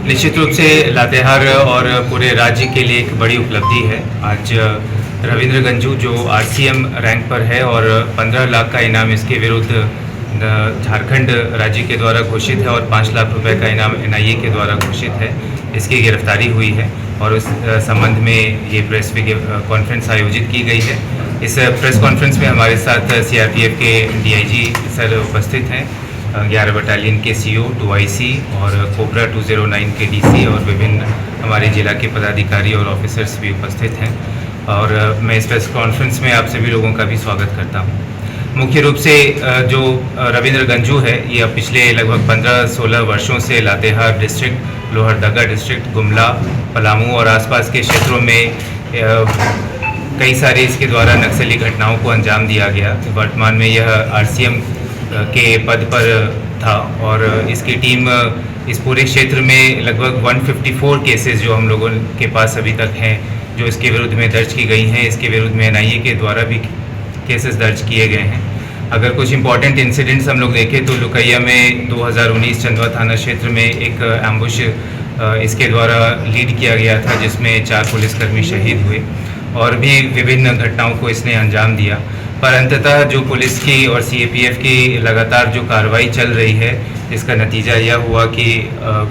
निश्चित रूप से लातेहार और पूरे राज्य के लिए एक बड़ी उपलब्धि है। आज रविंद्र गंजू जो आरसीएम रैंक पर है और 15 लाख का इनाम इसके विरुद्ध झारखंड राज्य के द्वारा घोषित है और 5 लाख रुपए का इनाम एनआईए के द्वारा घोषित है, इसकी गिरफ्तारी हुई है और उस संबंध में ये प्रेस कॉन्फ्रेंस आयोजित की गई है। इस प्रेस कॉन्फ्रेंस में हमारे साथ सीआरपीएफ के डीआईजी सर उपस्थित हैं, 11 बटालियन के सीओ, 2IC और कोबरा 209 के डीसी और विभिन्न हमारे जिला के पदाधिकारी और ऑफिसर्स भी उपस्थित हैं। और मैं इस प्रेस कॉन्फ्रेंस में आप सभी लोगों का भी स्वागत करता हूं। मुख्य रूप से जो रविंद्र गंजू है, ये अब पिछले लगभग 15-16 वर्षों से लातेहार डिस्ट्रिक्ट, लोहरदगा डिस्ट्रिक्ट, गुमला, पलामू और आसपास के क्षेत्रों में कई सारे इसके द्वारा नक्सली घटनाओं को अंजाम दिया गया। वर्तमान में यह आरसीएम के पद पर था और इसकी टीम इस पूरे क्षेत्र में लगभग 154 केसेस जो हम लोगों के पास अभी तक हैं, जो इसके विरुद्ध में दर्ज की गई हैं, इसके विरुद्ध में एनआईए के द्वारा भी केसेस दर्ज किए गए हैं। अगर कुछ इंपॉर्टेंट इंसिडेंट्स हम लोग देखें तो लुकैया में 2019 चंदवा थाना क्षेत्र में एक एम्बुश इसके द्वारा लीड किया गया था, जिसमें 4 पुलिसकर्मी शहीद हुए और भी विभिन्न घटनाओं को इसने अंजाम दिया। पर अंततः जो पुलिस की और सीएपीएफ की लगातार जो कार्रवाई चल रही है, इसका नतीजा यह हुआ कि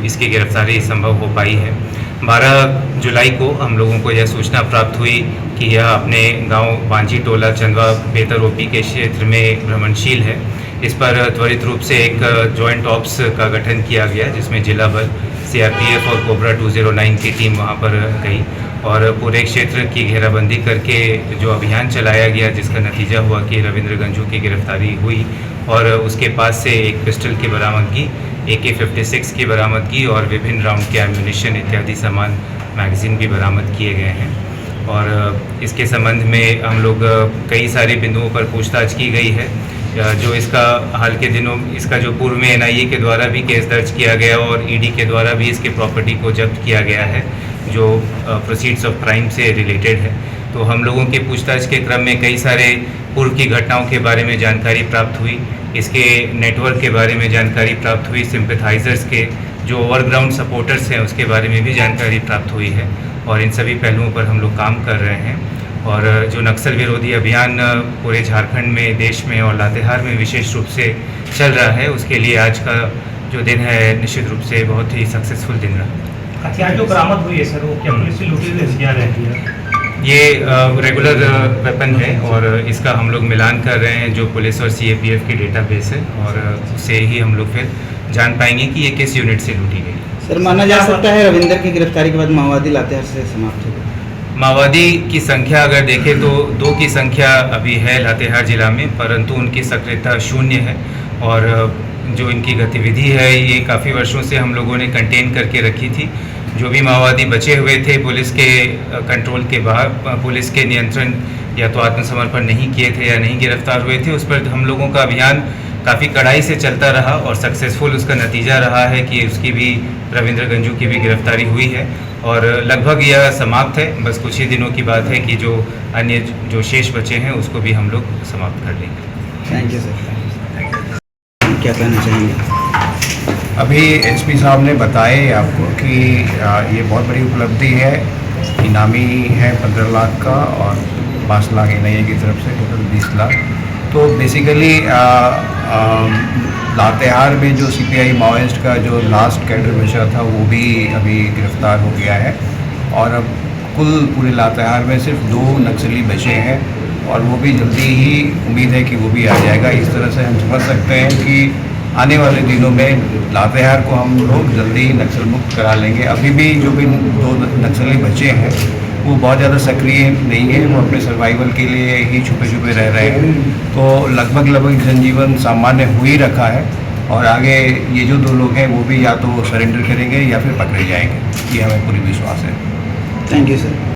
इसकी गिरफ्तारी संभव हो पाई है। 12 जुलाई को हम लोगों को यह सूचना प्राप्त हुई कि यह अपने गांव बांझी टोला चंदवा बेहतर ओपी के क्षेत्र में भ्रमणशील है। इस पर त्वरित रूप से एक जॉइंट ऑप्स का गठन किया गया, जिसमें जिला बल, सीआरपीएफ और कोबरा 209 की टीम वहां पर गई और पूरे क्षेत्र की घेराबंदी करके जो अभियान चलाया गया, जिसका नतीजा हुआ कि रविंद्र गंजू की गिरफ्तारी हुई और उसके पास से एक पिस्टल की बरामदगी, AK-56 की बरामदगी और विभिन्न राउंड के एम्यूनिशन इत्यादि सामान, मैगजीन भी बरामद किए गए हैं। और इसके संबंध में हम लोग कई सारे बिंदुओं पर पूछताछ की गई है। जो इसका हाल के दिनों इसका जो पूर्व में एनआईए के द्वारा भी केस दर्ज किया गया और ईडी के द्वारा भी इसके प्रॉपर्टी को जब्त किया गया है, जो प्रोसीड्स ऑफ क्राइम से रिलेटेड है। तो हम लोगों के पूछताछ के क्रम में कई सारे पूर्व की घटनाओं के बारे में जानकारी प्राप्त हुई, इसके नेटवर्क के बारे में जानकारी प्राप्त हुई, सिंपैथाइजर्स के जो ओवरग्राउंड सपोर्टर्स हैं उसके बारे में भी जानकारी प्राप्त हुई है और इन सभी पहलुओं पर हम लोग काम कर रहे हैं। और जो नक्सल विरोधी अभियान पूरे झारखंड में, देश में और लातेहार में विशेष रूप से चल रहा है, उसके लिए आज का जो दिन है निश्चित रूप से बहुत ही सक्सेसफुल दिन रहा। हथियार जो बरामद हुई है सर, वो क्या पुलिस से लूटी हुई हथियार है? ये रेगुलर वेपन है और इसका हम लोग मिलान कर रहे हैं जो पुलिस और सीएपीएफ की डेटाबेस है और उससे ही हम लोग फिर जान पाएंगे कि ये किस यूनिट से लूटी गई। सर, माना जा सकता है रविंदर की गिरफ्तारी के बाद माओवादी लातेहार से समाप्त हो गए? माओवादी की संख्या अगर देखें तो 2 की संख्या अभी है लातेहार जिला में, परंतु उनकी सक्रियता शून्य है और जो इनकी गतिविधि है ये काफ़ी वर्षों से हम लोगों ने कंटेन करके रखी थी। जो भी माओवादी बचे हुए थे पुलिस के कंट्रोल के बाहर, पुलिस के नियंत्रण या तो आत्मसमर्पण नहीं किए थे या नहीं गिरफ्तार हुए थे, उस पर हम लोगों का अभियान काफ़ी कड़ाई से चलता रहा और सक्सेसफुल उसका नतीजा रहा है कि उसकी भी, रविंद्र गंजू की भी गिरफ्तारी हुई है और लगभग यह समाप्त है। बस कुछ ही दिनों की बात है कि जो अन्य जो शेष बचे हैं उसको भी हम लोग समाप्त कर लेंगे। Thank you sir. क्या कहना चाहेंगे? अभी एसपी साहब ने बताए आपको कि ये बहुत बड़ी उपलब्धि है। इनामी है 15 लाख का और 5 लाख एनआईए की तरफ से, टोटल 20 लाख। तो बेसिकली लातेहार में जो सीपीआई माओइस्ट का जो लास्ट कैडर बचा था वो भी अभी गिरफ्तार हो गया है और अब कुल पूरे लातेहार में सिर्फ 2 नक्सली बचे हैं और वो भी जल्दी ही उम्मीद है कि वो भी आ जाएगा। इस तरह से हम समझ सकते हैं कि आने वाले दिनों में लातेहार को हम लोग जल्दी नक्सल मुक्त करा लेंगे। अभी भी जो भी 2 नक्सली बचे हैं वो बहुत ज़्यादा सक्रिय नहीं है, वो अपने सर्वाइवल के लिए ही छुपे छुपे रह रहे हैं। तो लगभग जनजीवन सामान्य हो ही रखा है और आगे ये जो 2 लोग हैं वो भी या तो सरेंडर करेंगे या फिर पकड़े जाएंगे, ये हमें पूरी विश्वास है। Thank you sir.